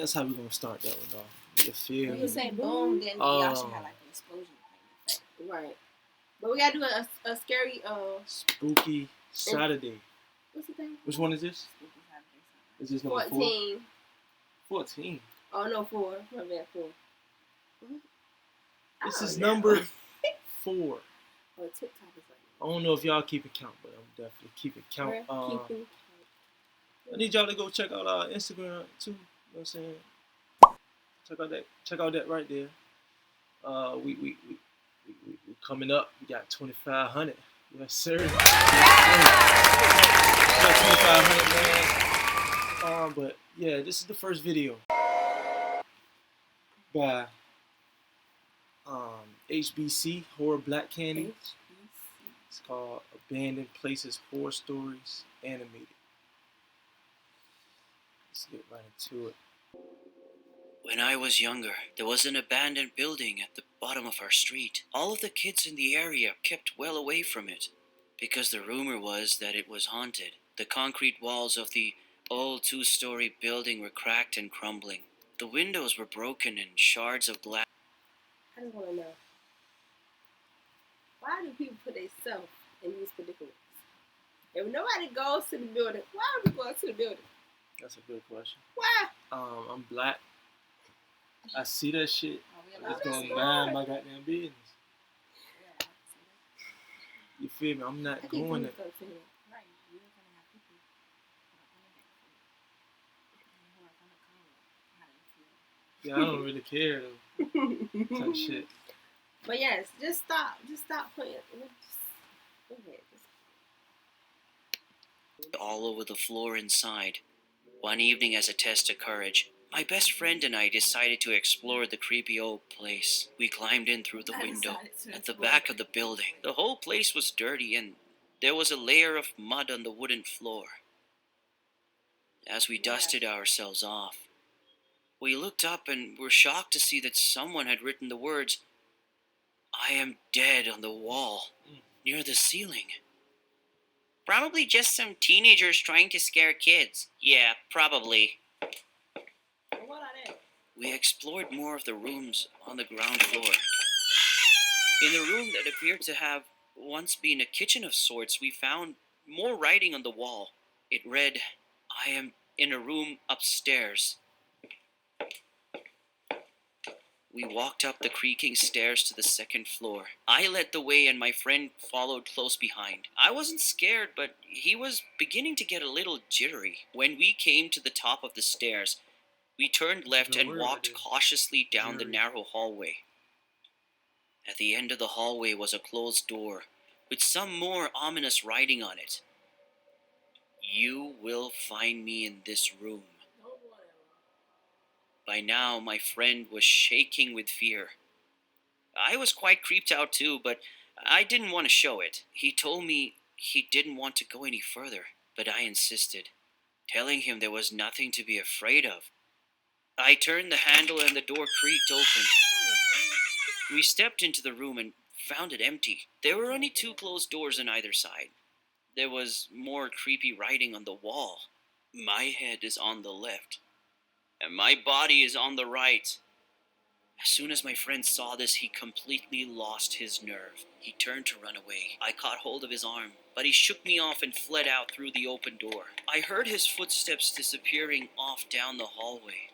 that's how we're gonna start that one off. You feel When me? you say boom, then y'all should have like an explosion effect. Right. But we gotta do a scary Spooky Saturday. What's the thing? Which one is this? Spooky Saturday. Is this number 14. 14. Oh no, 4. My bad, 4. This is number 4. Oh, TikTok is like. I don't know if y'all keeping count, but I'm definitely keeping count. Keeping count. I need y'all to go check out our Instagram too. You know what I'm saying? Check out that right there. We coming up. We got 2,500. Yes, sir. Yes, sir. We got 2,500, man. But yeah, this is the first video by HBC Horror Black Candy. It's called Abandoned Places Horror Stories Animated. Let's get right into it. When I was younger, there was an abandoned building at the bottom of our street. All of the kids in the area kept well away from it, because the rumor was that it was haunted. The concrete walls of the old 2-story building were cracked and crumbling. The windows were broken and shards of glass. I just want to know, why do people put themselves in these predicaments? If nobody goes to the building, why are we going to the building? That's a good question. Why? I'm black. I see that shit. It's going to mind my goddamn business. You feel me? I'm not going there. Yeah, I don't really care though. Type shit. But yes, just stop putting. All over the floor inside. One evening, as a test of courage, my best friend and I decided to explore the creepy old place. We climbed in through the window at the back of the building. The whole place was dirty and there was a layer of mud on the wooden floor. As we dusted ourselves off, we looked up and were shocked to see that someone had written the words, "I am dead," on the wall near the ceiling. Probably just some teenagers trying to scare kids. Yeah, probably. What are they? We explored more of the rooms on the ground floor. In the room that appeared to have once been a kitchen of sorts, we found more writing on the wall. It read, "I am in a room upstairs." We walked up the creaking stairs to the second floor. I led the way and my friend followed close behind. I wasn't scared, but he was beginning to get a little jittery. When we came to the top of the stairs, we turned left and walked cautiously down the narrow hallway. At the end of the hallway was a closed door with some more ominous writing on it. "You will find me in this room." By now, my friend was shaking with fear. I was quite creeped out too, but I didn't want to show it. He told me he didn't want to go any further, but I insisted, telling him there was nothing to be afraid of. I turned the handle and the door creaked open. We stepped into the room and found it empty. There were only 2 closed doors on either side. There was more creepy writing on the wall. "My head is on the left, and my body is on the right." As soon as my friend saw this, he completely lost his nerve. He turned to run away. I caught hold of his arm, but he shook me off and fled out through the open door. I heard his footsteps disappearing off down the hallway.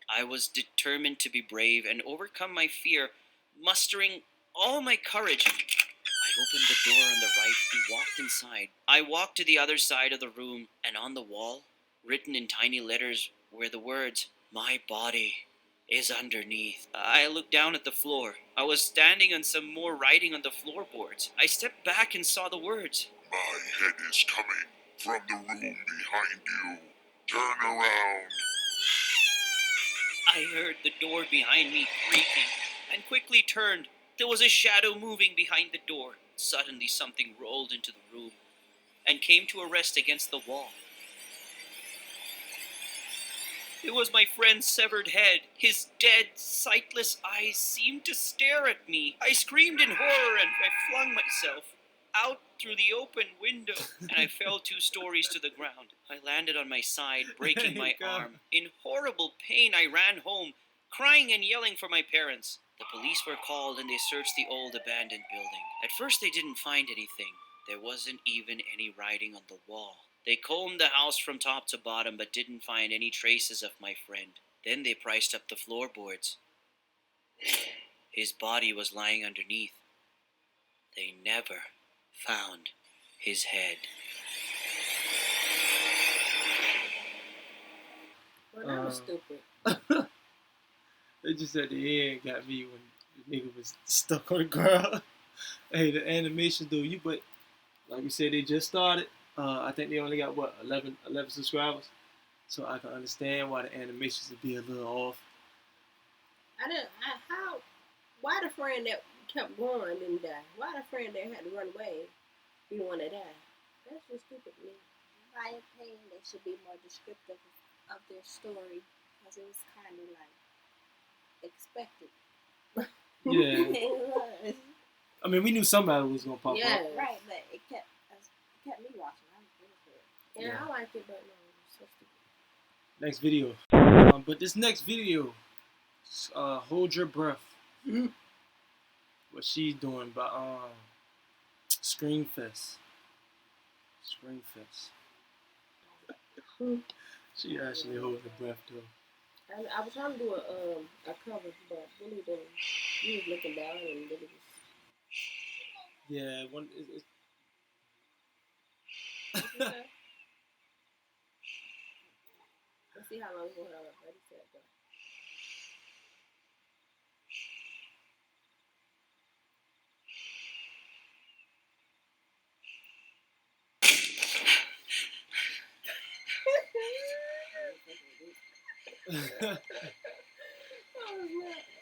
I was determined to be brave and overcome my fear, mustering all my courage. I opened the door on the right and walked inside. I walked to the other side of the room, and on the wall, written in tiny letters, were the words, "My body is underneath." I looked down at the floor. I was standing on some more writing on the floorboards. I stepped back and saw the words, "My head is coming from the room behind you. Turn around." I heard the door behind me creaking and quickly turned. There was a shadow moving behind the door. Suddenly something rolled into the room and came to a rest against the wall. It was my friend's severed head. His dead, sightless eyes seemed to stare at me. I screamed in horror and I flung myself out through the open window, and I fell 2 stories to the ground. I landed on my side, breaking my God. arm. In horrible pain, I ran home, crying and yelling for my parents. The police were called and they searched the old abandoned building. At first, they didn't find anything. There wasn't even any writing on the wall. They combed the house from top to bottom but didn't find any traces of my friend. Then they priced up the floorboards. His body was lying underneath. They never found his head. Well, that was Uh, stupid. It just at the end got me when the nigga was stuck on the ground. Hey, the animation though, but like we said, they just started. I think they only got what 11 subscribers, so I can understand why the animations would be a little off. Why the friend that kept going didn't die? Why the friend that had to run away be the one that died? That's just stupid to me. In my opinion, they should be more descriptive of their story because it was kind of like expected. Yeah, It was. I mean we knew somebody was gonna pop Yeah. up. Right, but it kept me watching. I was good. Yeah, Yeah. I liked it, but no, it was so stupid. Next video, but this next video, hold your breath. What she's doing by Screamfest. She actually holding her breath though. I was trying to do a cover, but really didn't. You was looking down and then it was. Yeah, one is. Okay. Let's see how long it's gonna hold up. Ready, set, go.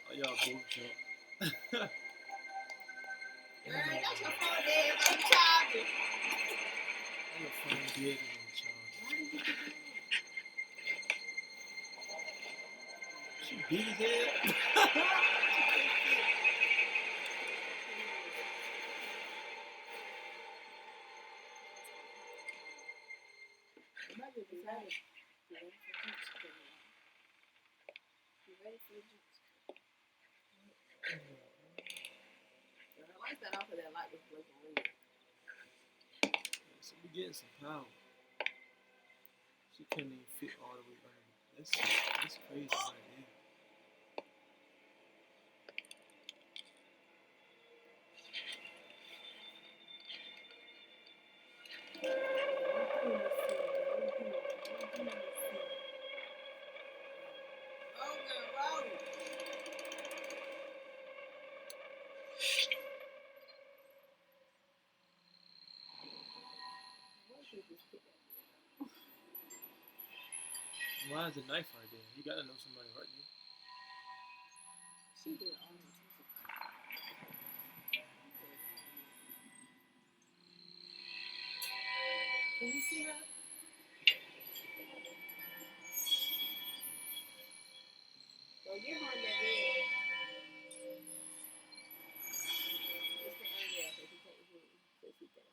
Oh, y'all both jump. Girl, that's your phone dead. Why you charging? Your phone dead and on charge. Why did you do that? She beat his head. It might be beside it. You ready for the jump? The lights that off of that light was blinking red. So we getting some power. She couldn't even fit all the way under. That's crazy right there. Oh, girl, roll. What if you just put that there? Why is the knife right there? You gotta know somebody right there. She did all this. Can you see her? Don't get her in that bed. It's the area that you can't hear. So she got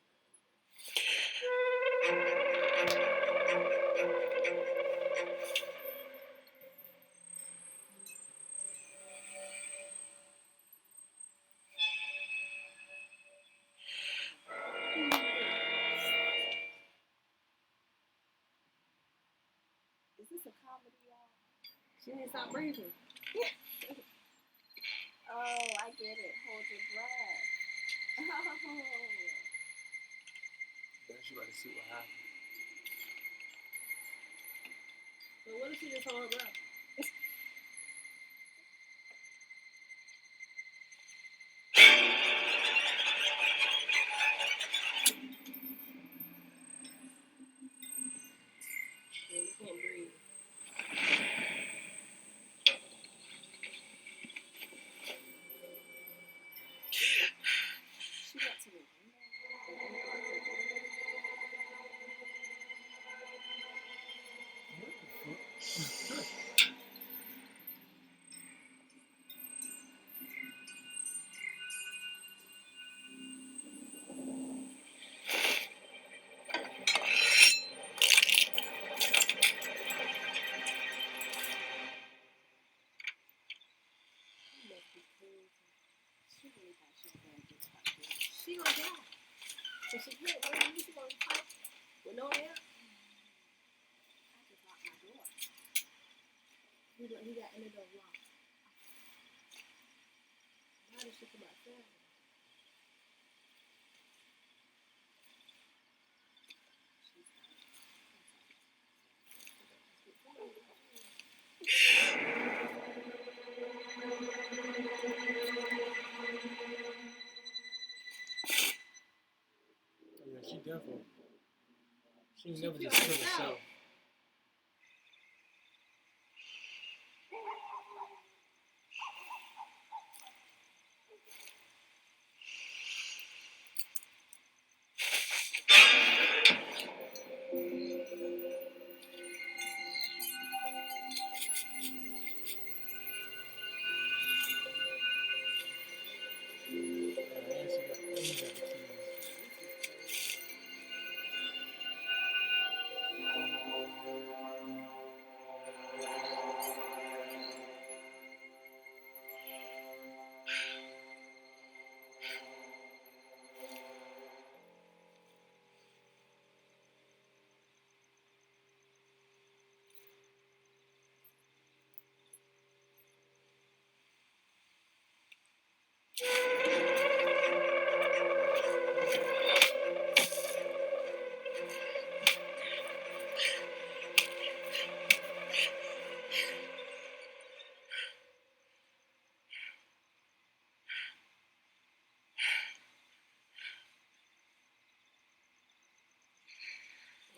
Is this a comedy, y'all? She didn't stop breathing. Oh, I get it. Hold your breath. Oh. Then she about to see what happened. So what if she just hold her breath? Yeah, you can't breathe. She went to the window. What the fuck? that room you gonna fight with no air? I just locked my door. He got in the door locked. Why did she come outside? Yeah, she definitely. She She never killed just killed herself. herself.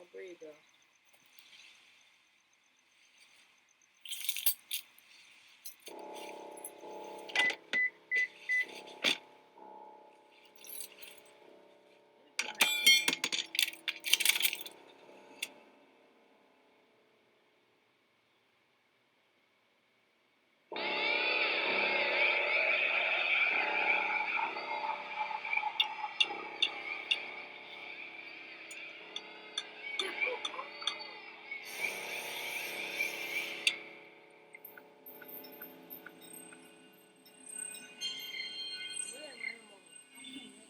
Don't breathe, girl.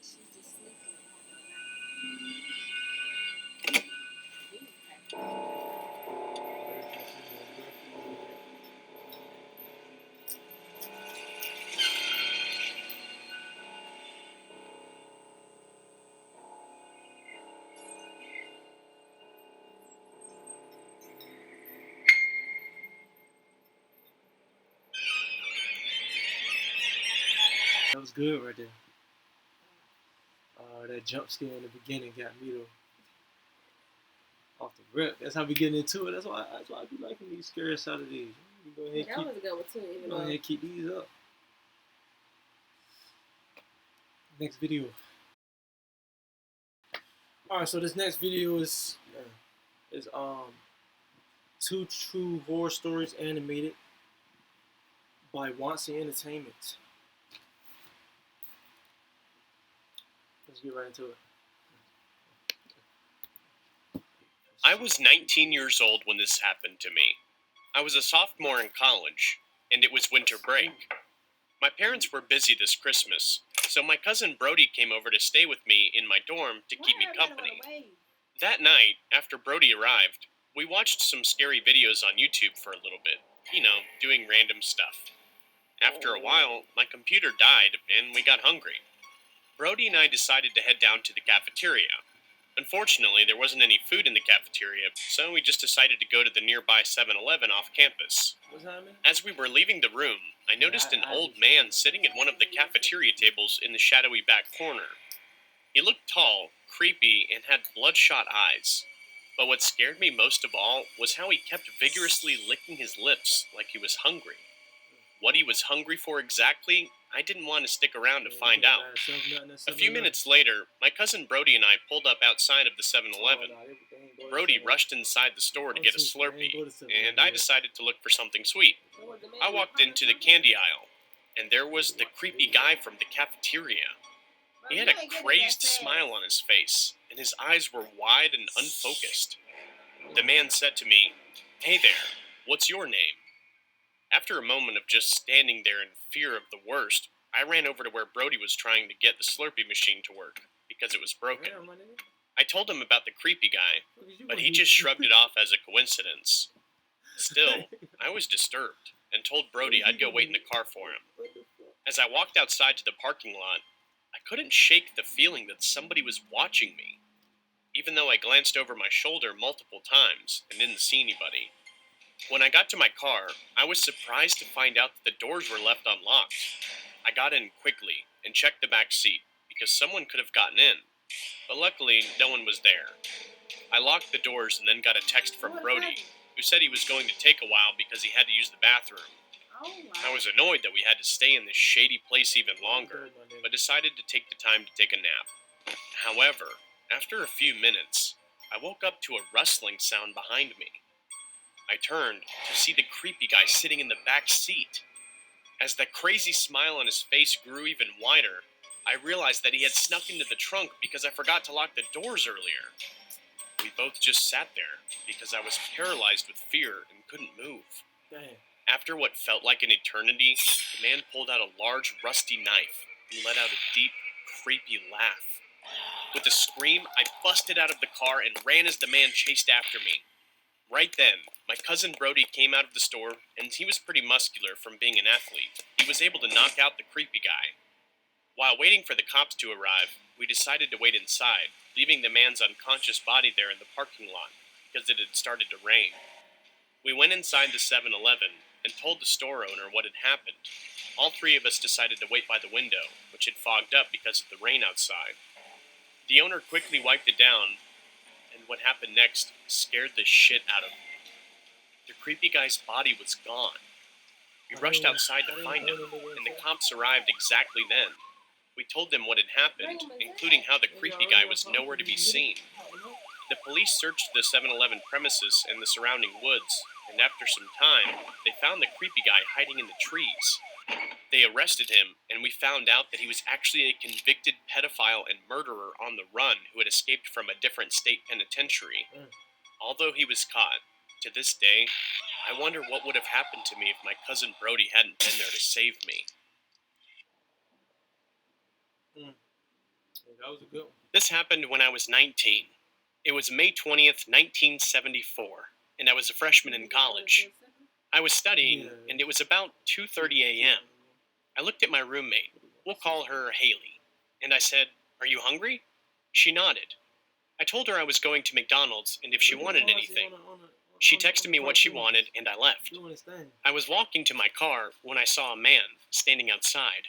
She's just sleeping at home. That was good right there. That jump scare in the beginning got me though. Off the rip. That's how we get into it. That's why I be liking these scary Saturdays. You go ahead That keep was a good one too, even go though ahead keep these up. Next video. Alright, so this next video is Two True Horror Stories animated by Wansi Entertainment. Let's get right into it. I was 19 years old when this happened to me. I was a sophomore in college, and it was winter break. My parents were busy this Christmas, so my cousin Brody came over to stay with me in my dorm to keep me company. That night, after Brody arrived, we watched some scary videos on YouTube for a little bit, doing random stuff. After a while, my computer died, and we got hungry. Brody and I decided to head down to the cafeteria. Unfortunately, there wasn't any food in the cafeteria, so we just decided to go to the nearby 7-Eleven off campus. What's happening? As we were leaving the room, I noticed an old man sitting at one of the cafeteria tables in the shadowy back corner. He looked tall, creepy, and had bloodshot eyes. But what scared me most of all was how he kept vigorously licking his lips like he was hungry. What he was hungry for exactly, I didn't want to stick around to find out. A few minutes later, my cousin Brody and I pulled up outside of the 7-Eleven. Brody rushed inside the store to get a Slurpee, and I decided to look for something sweet. I walked into the candy aisle, and there was the creepy guy from the cafeteria. He had a crazed smile on his face, and his eyes were wide and unfocused. The man said to me, "Hey there, what's your name?" After a moment of just standing there in fear of the worst, I ran over to where Brody was trying to get the Slurpee machine to work, because it was broken. told him about the creepy guy, but he just shrugged it off as a coincidence. Still, I was disturbed and told Brody I'd go wait in the car for him. As I walked outside to the parking lot, I couldn't shake the feeling that somebody was watching me, even though I glanced over my shoulder multiple times and didn't see anybody. When I got to my car, I was surprised to find out that the doors were left unlocked. I got in quickly and checked the back seat because someone could have gotten in, but luckily no one was there. I locked the doors and then got a text from Brody, who said he was going to take a while because he had to use the bathroom. I was annoyed that we had to stay in this shady place even longer, but decided to take the time to take a nap. However, after a few minutes, I woke up to a rustling sound behind me. I turned to see the creepy guy sitting in the back seat. As the crazy smile on his face grew even wider, I realized that he had snuck into the trunk because I forgot to lock the doors earlier. We both just sat there because I was paralyzed with fear and couldn't move. Damn. After what felt like an eternity, the man pulled out a large rusty knife and let out a deep, creepy laugh. With a scream, I busted out of the car and ran as the man chased after me. Right then, my cousin Brody came out of the store, and he was pretty muscular from being an athlete. He was able to knock out the creepy guy. While waiting for the cops to arrive, we decided to wait inside, leaving the man's unconscious body there in the parking lot because it had started to rain. We went inside the 7-Eleven and told the store owner what had happened. All three of us decided to wait by the window, which had fogged up because of the rain outside. The owner quickly wiped it down, and what happened next scared the shit out of me. The creepy guy's body was gone. We rushed outside to find him, and the cops arrived exactly then. We told them what had happened, including how the creepy guy was nowhere to be seen. The police searched the 7-Eleven premises and the surrounding woods, and after some time, they found the creepy guy hiding in the trees. They arrested him, and we found out that he was actually a convicted pedophile and murderer on the run who had escaped from a different state penitentiary. Although he was caught, to this day, I wonder what would have happened to me if my cousin Brody hadn't been there to save me. That was a good one. This happened when I was 19. It was May 20th, 1974, and I was a freshman in college. I was studying, and it was about 2:30 a.m. I looked at my roommate, we'll call her Haley, and I said, "Are you hungry?" She nodded. I told her I was going to McDonald's and if she wanted anything. She texted me what she wanted, and I left. I was walking to my car when I saw a man standing outside.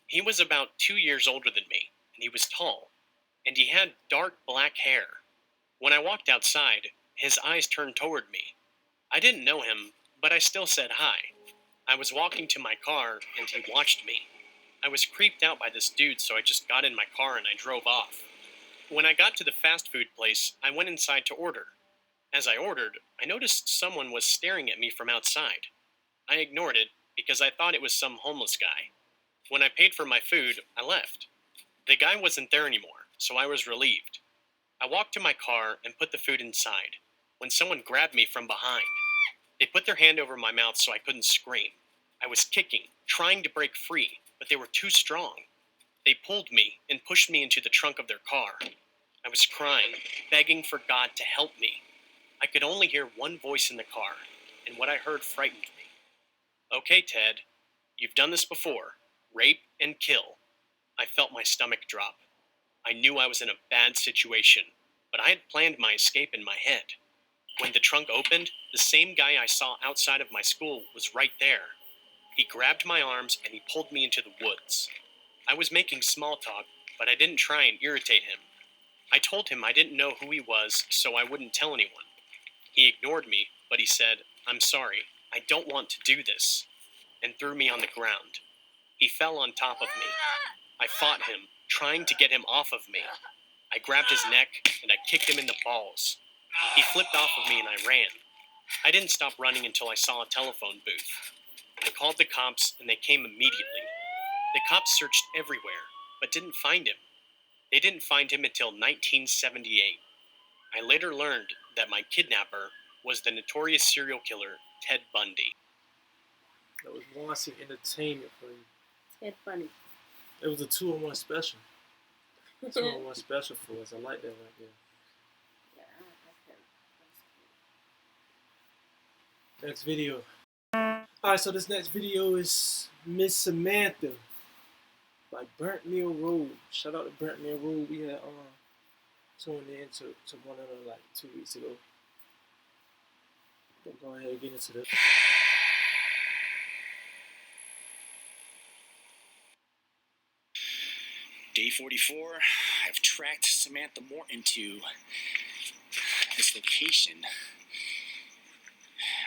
He was about 2 years older than me, and he was tall, and he had dark black hair. When I walked outside, his eyes turned toward me. I didn't know him, but I still said hi. I was walking to my car, and he watched me. I was creeped out by this dude, so I just got in my car and I drove off. When I got to the fast food place, I went inside to order. As I ordered, I noticed someone was staring at me from outside. I ignored it because I thought it was some homeless guy. When I paid for my food, I left. The guy wasn't there anymore, so I was relieved. I walked to my car and put the food inside, when someone grabbed me from behind. They put their hand over my mouth so I couldn't scream. I was kicking, trying to break free, but they were too strong. They pulled me and pushed me into the trunk of their car. I was crying, begging for God to help me. I could only hear one voice in the car, and what I heard frightened me. "Okay, Ted, you've done this before. Rape and kill." I felt my stomach drop. I knew I was in a bad situation, but I had planned my escape in my head. When the trunk opened, the same guy I saw outside of my school was right there. He grabbed my arms and he pulled me into the woods. I was making small talk, but I didn't try and irritate him. I told him I didn't know who he was, so I wouldn't tell anyone. He ignored me, but he said, "I'm sorry, I don't want to do this," and threw me on the ground. He fell on top of me. I fought him, trying to get him off of me. I grabbed his neck and I kicked him in the balls. He flipped off of me and I ran. I didn't stop running until I saw a telephone booth. I called the cops and they came immediately. The cops searched everywhere, but didn't find him. They didn't find him until 1978. I later learned that my kidnapper was the notorious serial killer Ted Bundy. That was Wonsi Entertainment for you. Ted Bundy. It was a 2-on-1 special. 2-on-1 special for us. I like that right there. Next video. Alright, so this next video is Miss Samantha by Burnt Mill Road. Shout out to Burnt Mill Road. We had tuned in to one of them like 2 weeks ago. Go ahead and get into this. Day 44, I've tracked Samantha Morton to this location.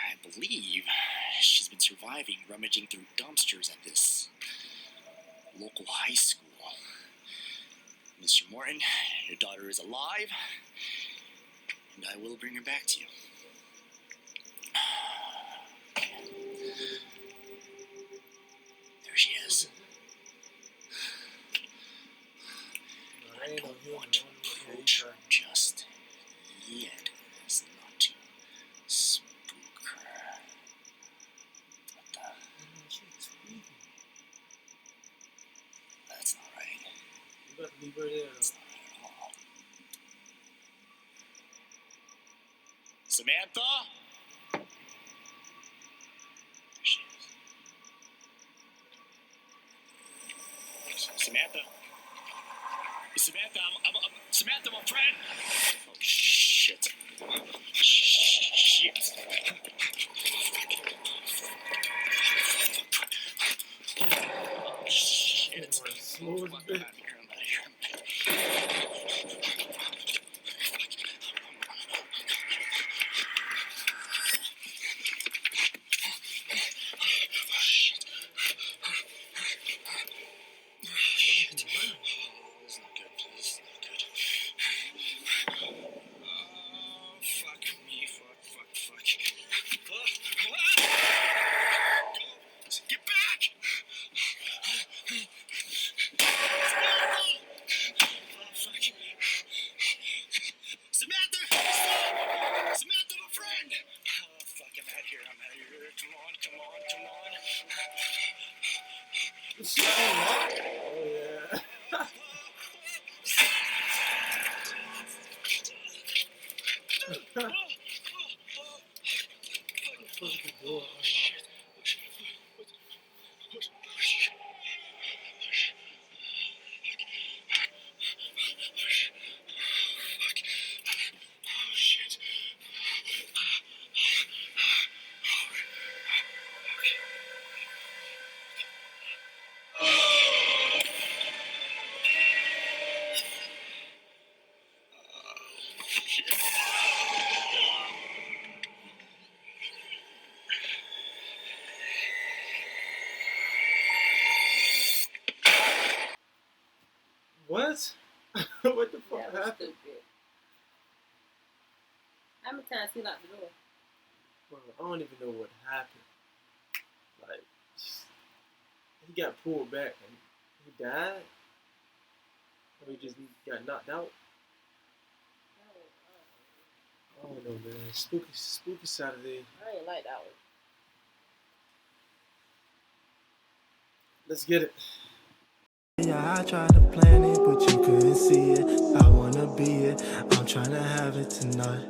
I believe she's been surviving rummaging through dumpsters at this local high school. Mr. Morton, your daughter is alive, and I will bring her back to you. There she is. I don't want to approach her just yet, as not to spook her. What the? That's not right. You better leave her there. That's not right at all. Samantha? There she is. Samantha? Samantha, I'm Samantha, my friend. Oh, shit. Shit. Shit. Slow as a bit. What? What the fuck That was happened? stupid. How many times he locked the door? Bro, I don't even know what happened. Like, he got pulled back and he died? Or he just got knocked out? I don't know, man. Spooky Saturday. I ain't like that one. Let's get it. Yeah, I tried to plan it, but you couldn't see it. I wanna be it, I'm trying to have it tonight.